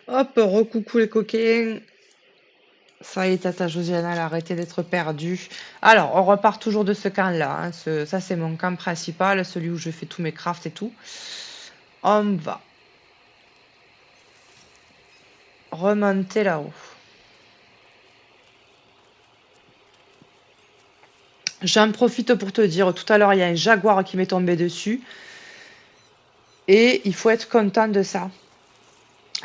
Hop, recoucou les coquins. Ça y est, Tata Josiana, elle a arrêté d'être perdue. Alors, on repart toujours de ce camp-là, hein. Ça, c'est mon camp principal, celui où je fais tous mes crafts et tout. On va remonter là-haut. J'en profite pour te dire, tout à l'heure, il y a un jaguar qui m'est tombé dessus. Et il faut être content de ça.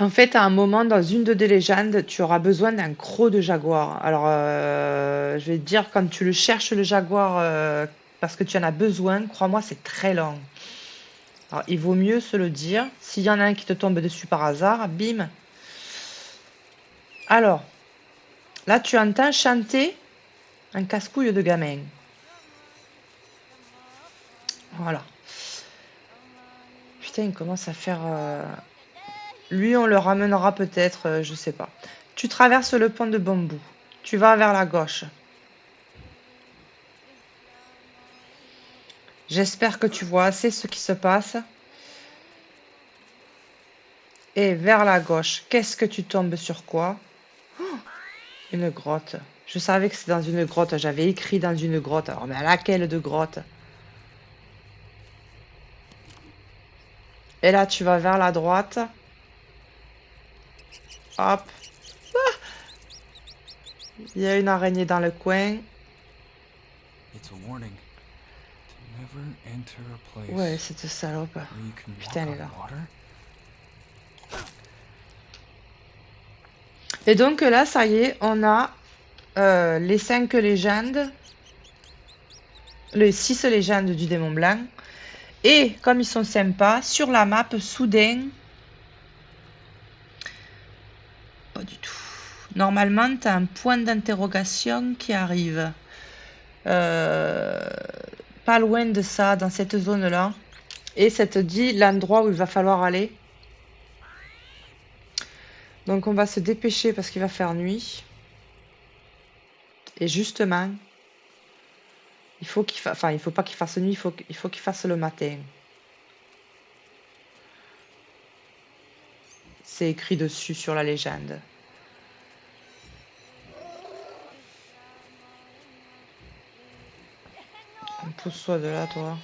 En fait, à un moment, dans une de tes légendes, tu auras besoin d'un croc de jaguar. Alors, je vais te dire, quand tu le cherches, le jaguar, parce que tu en as besoin, crois-moi, c'est très long. Alors, il vaut mieux se le dire. S'il y en a un qui te tombe dessus par hasard, bim. Alors, là, tu entends chanter un casse-couille de gamin. Voilà. Putain, il commence à faire... Lui, on le ramènera peut-être, je sais pas. Tu traverses le pont de bambou. Tu vas vers la gauche. J'espère que tu vois assez ce qui se passe. Et vers la gauche, qu'est-ce que tu tombes sur quoi? Une grotte. Je savais que c'est dans une grotte. J'avais écrit dans une grotte. Alors, mais à laquelle de grotte? Et là, tu vas vers la droite. Hop. Il y a une araignée dans le coin. Ouais, cette salope. Putain, elle est là. Et donc là, ça y est, on a les 5 légendes. Les 6 légendes du démon blanc. Et comme ils sont sympas, sur la map, soudain... Pas du tout. Normalement, tu as un point d'interrogation qui arrive. Euh, Pas loin de ça, dans cette zone-là. Et ça te dit l'endroit où il va falloir aller. Donc on va se dépêcher parce qu'il va faire nuit. Et justement, il faut qu'il fasse... Enfin, il faut pas qu'il fasse nuit, il faut qu'il fasse le matin. C'est écrit dessus sur la légende. Pousse-toi de là, toi.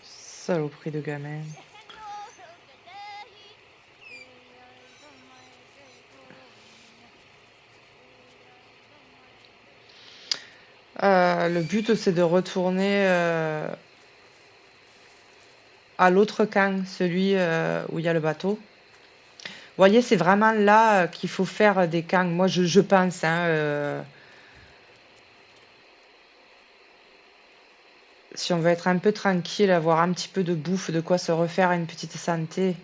Saloperie de gamin. Le but, c'est de retourner à l'autre camp, celui où il y a le bateau. Vous voyez, c'est vraiment là qu'il faut faire des camps. Moi, je pense, hein, si on veut être un peu tranquille, avoir un petit peu de bouffe, de quoi se refaire une petite santé.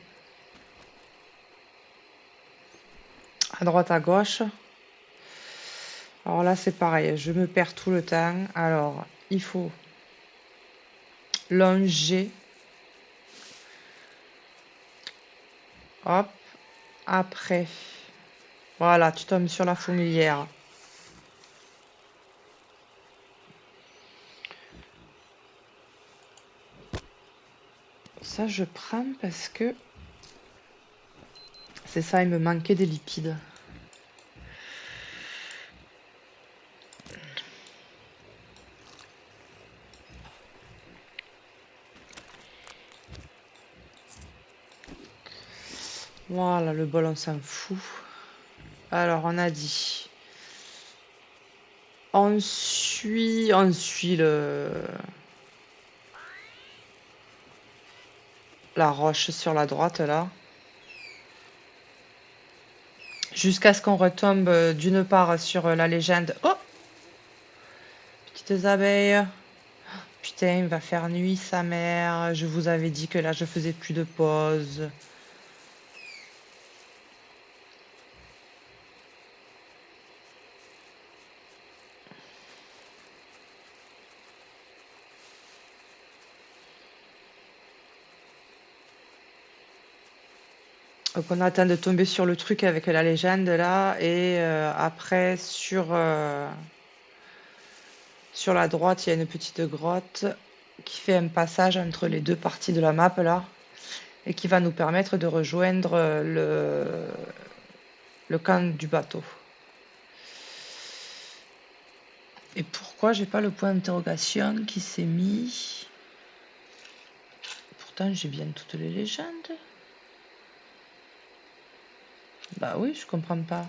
À droite, à gauche. Alors là, c'est pareil, je me perds tout le temps. Alors, il faut longer. Hop. Après. Voilà, tu tombes sur la fourmilière. Ça, je prends parce que... C'est ça, il me manquait des liquides. Voilà, le bol, on s'en fout. Alors, on a dit... On suit la roche sur la droite, là. Jusqu'à ce qu'on retombe d'une part sur la légende. Oh! Petites abeilles. Putain, il va faire nuit, sa mère. Je vous avais dit que là, je faisais plus de pause. Donc on attend de tomber sur le truc avec la légende là. Et après, sur la droite, il y a une petite grotte qui fait un passage entre les deux parties de la map là. Et qui va nous permettre de rejoindre le camp du bateau. Et pourquoi j'ai pas le point d'interrogation qui s'est mis? Pourtant j'ai bien toutes les légendes. Bah oui, je comprends pas.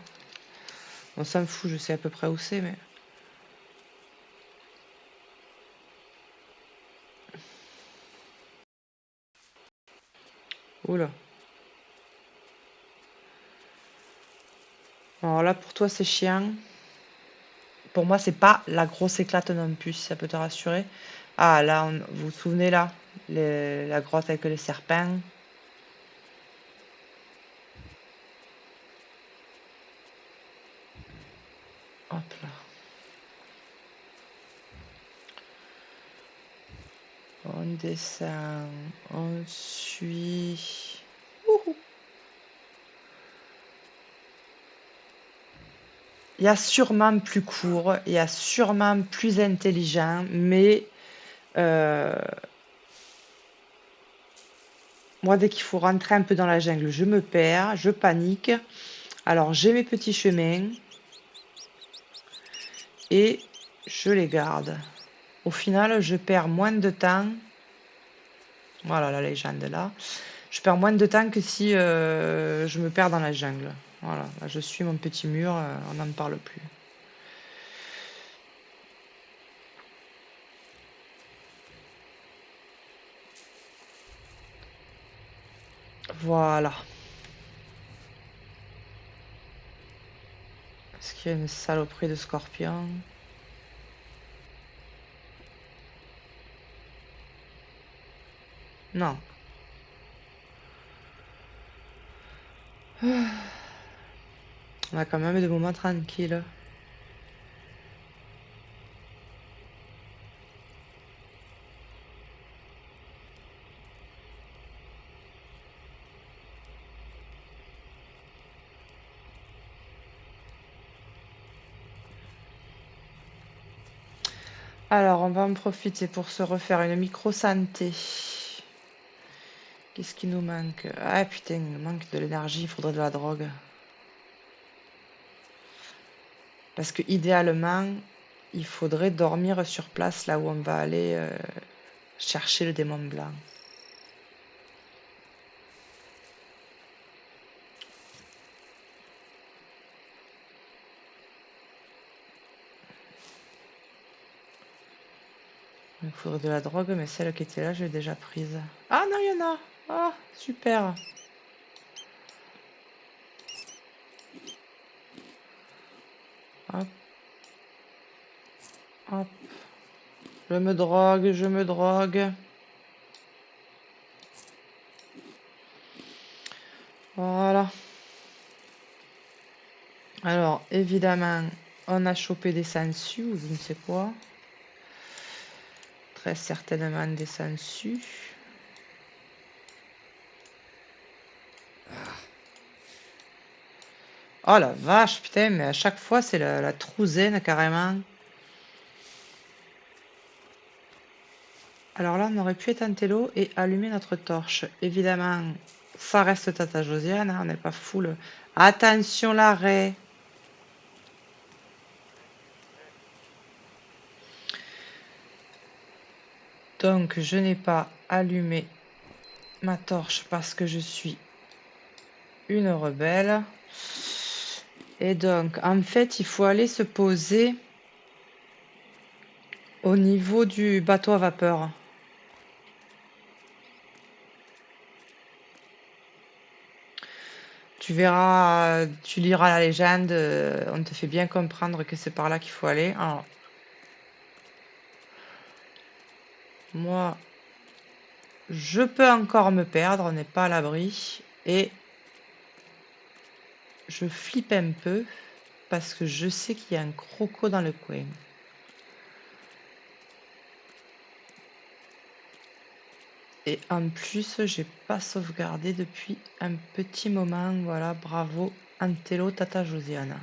On s'en fout, je sais à peu près où c'est, mais... Oula. Alors là, pour toi, c'est chiant. Pour moi, c'est pas la grosse éclate non plus, si ça peut te rassurer. Ah, là, vous vous souvenez, là la grotte avec les serpents. Hop là. On descend, on suit. Ouhou. Il y a sûrement plus court, il y a sûrement plus intelligent, mais euh, moi, dès qu'il faut rentrer un peu dans la jungle, je me perds, je panique. Alors, j'ai mes petits chemins et je les garde. Au final, je perds moins de temps. Voilà la légende là. Je perds moins de temps que si je me perds dans la jungle. Voilà, là, je suis mon petit mur, on n'en parle plus. Voilà. Est-ce qu'il y a une saloperie de scorpion? Non. On a quand même des moments tranquilles. Alors, on va en profiter pour se refaire une micro-santé. Qu'est-ce qui nous manque? Ah putain, il nous manque de l'énergie, il faudrait de la drogue. Parce que idéalement, il faudrait dormir sur place là où on va aller chercher le démon blanc. Il faudrait de la drogue, mais celle qui était là, je l'ai déjà prise. Ah non, il y en a! Ah, super! Hop, hop. Je me drogue, je me drogue. Voilà. Alors, évidemment, on a chopé des sangsues ou je ne sais quoi. Très certainement des sangsues. Oh la vache, putain, mais à chaque fois, c'est la trouzaine carrément. Alors là, on aurait pu éteindre l'eau et allumer notre torche. Évidemment, ça reste Tata Josiane, hein, on n'est pas full. Attention l'arrêt. Donc, je n'ai pas allumé ma torche parce que je suis une rebelle. Et donc, en fait, il faut aller se poser au niveau du bateau à vapeur. Tu verras, tu liras la légende, on te fait bien comprendre que c'est par là qu'il faut aller. Alors, moi, je peux encore me perdre, on n'est pas à l'abri. Et je flippe un peu parce que je sais qu'il y a un croco dans le coin. Et en plus, j'ai pas sauvegardé depuis un petit moment. Voilà, bravo, Antello, Tata Josiane.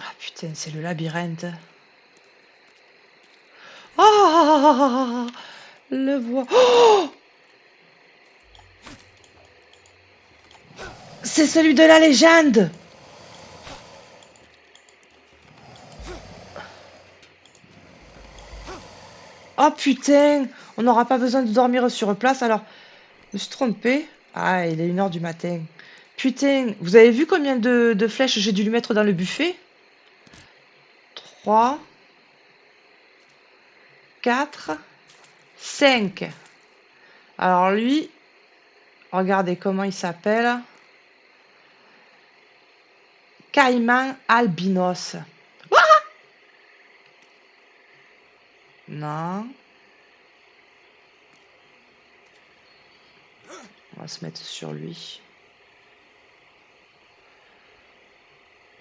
Ah putain, c'est le labyrinthe. Ah, le voix. Oh, c'est celui de la légende. Oh putain, on n'aura pas besoin de dormir sur place alors. Je me suis trompée. Ah, il est 1 h du matin. Putain, vous avez vu combien de flèches j'ai dû lui mettre dans le buffet? 3, 4, 5. Alors lui, regardez comment il s'appelle. Caïman albinos. Non. On va se mettre sur lui.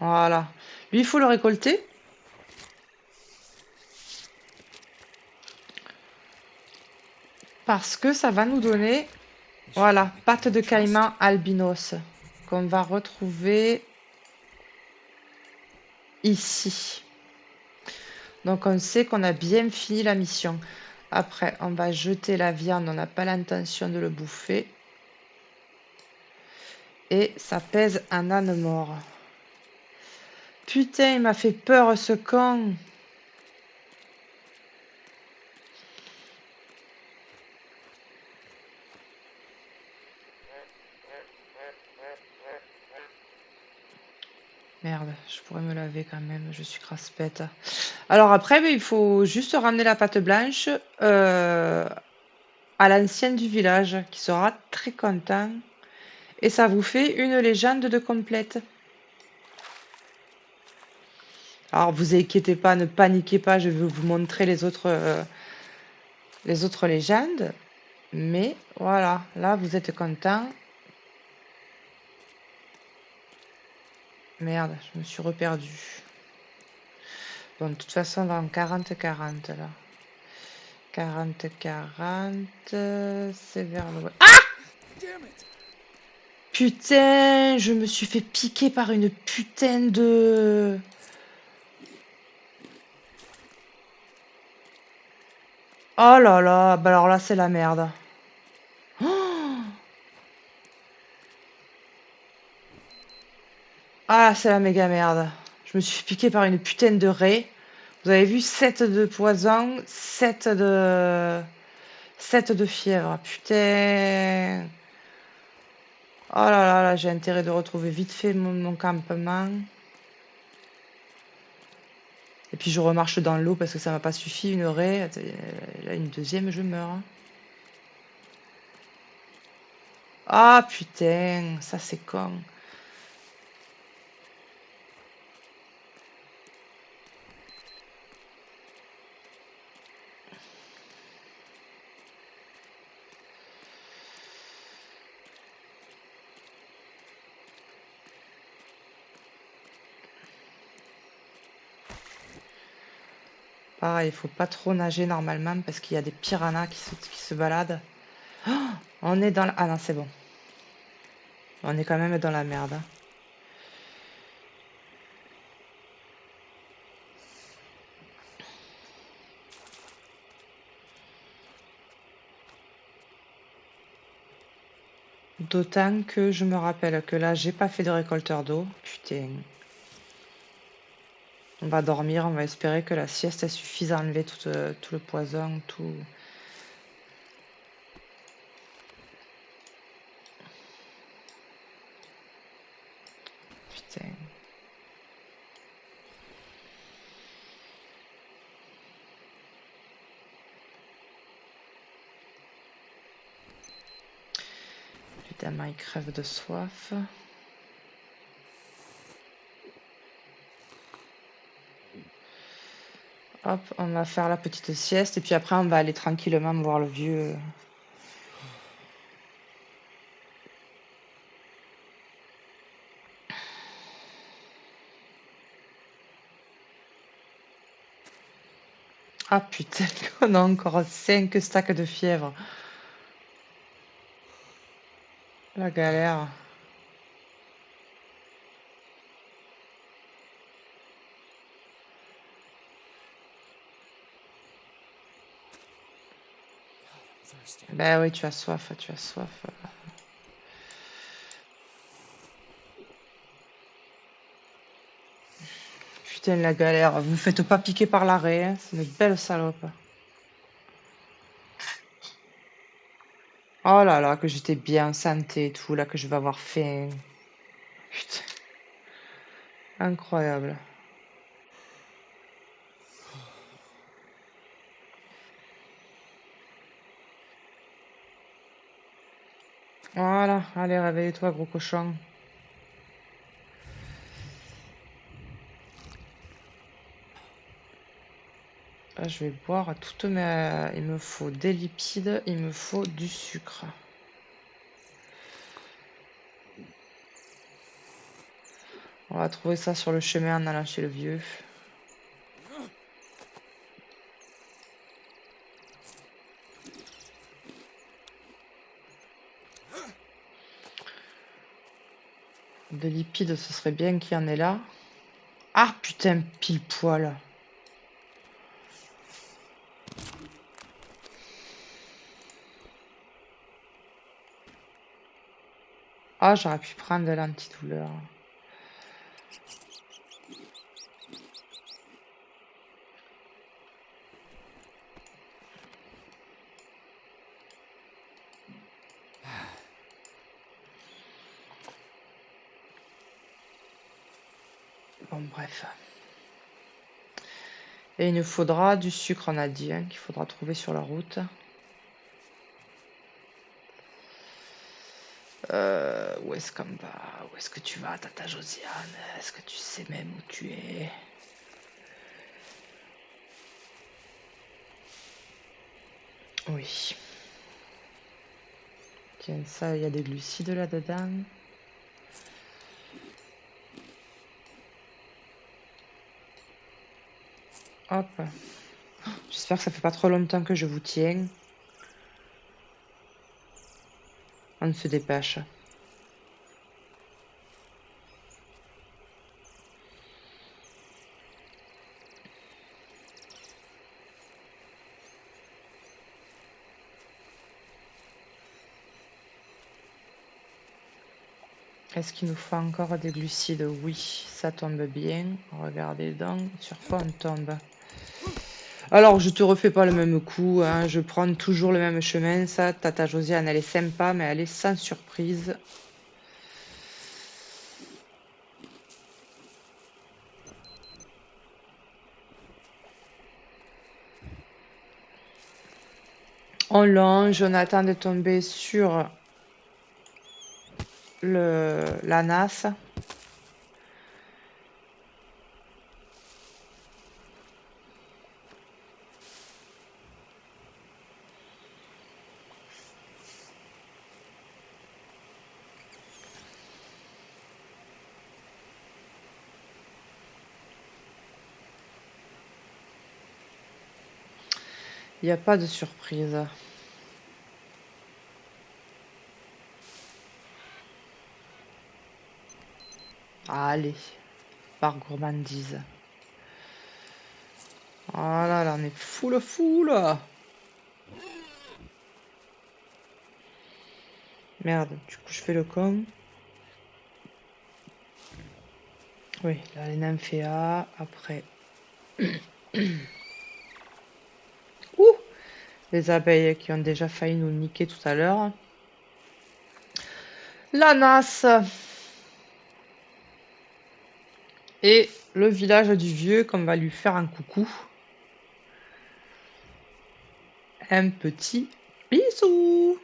Voilà. Lui, il faut le récolter. Parce que ça va nous donner, voilà, patte de caïman albinos. Qu'on va retrouver ici. Donc on sait qu'on a bien fini la mission. Après, on va jeter la viande. On n'a pas l'intention de le bouffer. Et ça pèse un âne mort. Putain, il m'a fait peur ce con. Merde, je pourrais me laver quand même, je suis crasse-pète. Alors après, il faut juste ramener la pâte blanche à l'ancienne du village, qui sera très content. Et ça vous fait une légende de complète. Alors vous inquiétez pas, ne paniquez pas, je vais vous montrer les autres légendes. Mais voilà, là vous êtes content. Merde, je me suis reperdu. Bon, de toute façon, on va en 40-40 là. 40-40, c'est vers l'ouest. Ah! Putain, je me suis fait piquer par une putain de... Oh là là, bah alors là, c'est la merde. Oh, ah, c'est la méga merde. Je me suis fait piquer par une putain de raie. Vous avez vu 7 de poison, 7 de fièvre. Putain. Oh là là, là, j'ai intérêt de retrouver vite fait mon campement. Et puis je remarche dans l'eau parce que ça m'a pas suffi, une raie. Là, une deuxième, je meurs. Ah putain, ça c'est con. Pareil, il faut pas trop nager normalement parce qu'il y a des piranhas qui se baladent. Oh, on est dans la... Ah non, c'est bon. On est quand même dans la merde. D'autant que je me rappelle que là, j'ai pas fait de récolteur d'eau. Putain. On va dormir, on va espérer que la sieste elle suffise à enlever tout le poison, tout. Putain. Évidemment, il crève de soif. Hop, on va faire la petite sieste et puis après on va aller tranquillement voir le vieux. Ah putain, on a encore 5 stacks de fièvre. La galère. Ben oui, tu as soif, tu as soif. Putain, la galère. Vous faites pas piquer par l'arrêt, hein. C'est une belle salope. Oh là là, que j'étais bien en santé et tout, là, que je vais avoir faim. Putain, incroyable. Voilà, allez, réveille-toi, gros cochon. Là, je vais boire toutes mes... Il me faut des lipides, il me faut du sucre. On va trouver ça sur le chemin en allant chez le vieux. Des lipides, ce serait bien qu'il y en ait là. Ah putain, pile poil. Ah, j'aurais pu prendre de l'antidouleur. Bon, bref. Et il nous faudra du sucre, on a dit, hein, qu'il faudra trouver sur la route. Où est-ce qu'on va? Où est-ce que tu vas, Tata Josiane? Est-ce que tu sais même où tu es? Oui. Tiens, ça, il y a des glucides là-dedans. Hop. J'espère que ça fait pas trop longtemps que je vous tiens. On se dépêche. Est-ce qu'il nous faut encore des glucides? Oui, ça tombe bien. Regardez donc sur quoi on tombe. Alors, je te refais pas le même coup, hein. Je prends toujours le même chemin. Ça, Tata Josiane, elle est sympa, mais elle est sans surprise. On longe, on attend de tomber sur la nasse. Il n'y a pas de surprise. Allez, par gourmandise. Oh là là, on est full. Merde, du coup je fais le con. Oui, là les nymphéas, après. Ouh, les abeilles qui ont déjà failli nous niquer tout à l'heure. La nasse. Et le village du vieux qu'on va lui faire un coucou. Un petit bisou.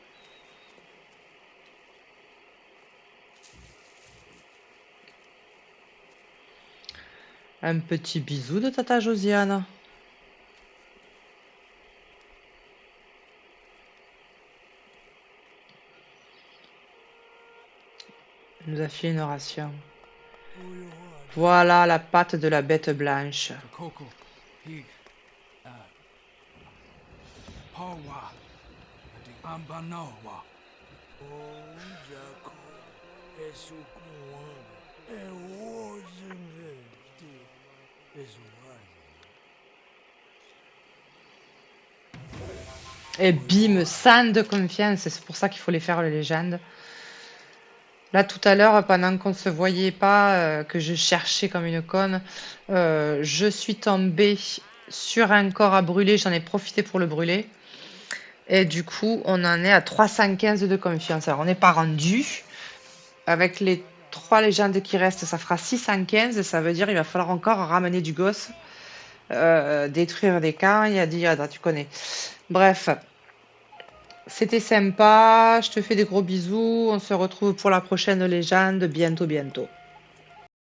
Un petit bisou de Tata Josiane. Elle nous a fait une ration. Voilà la patte de la bête blanche. Kokol, pig, Et bim, sans de confiance. C'est pour ça qu'il faut les faire, les légendes. Là, tout à l'heure, pendant qu'on se voyait pas, que je cherchais comme une conne, je suis tombée sur un corps à brûler. J'en ai profité pour le brûler. Et du coup, on en est à 315 de confiance. Alors, on n'est pas rendu. Avec les 3 légendes qui restent, ça fera 615. Ça veut dire qu'il va falloir encore ramener du gosse, détruire des camps. Il y a dit, tu connais. Bref, c'était sympa. Je te fais des gros bisous. On se retrouve pour la prochaine légende bientôt, bientôt.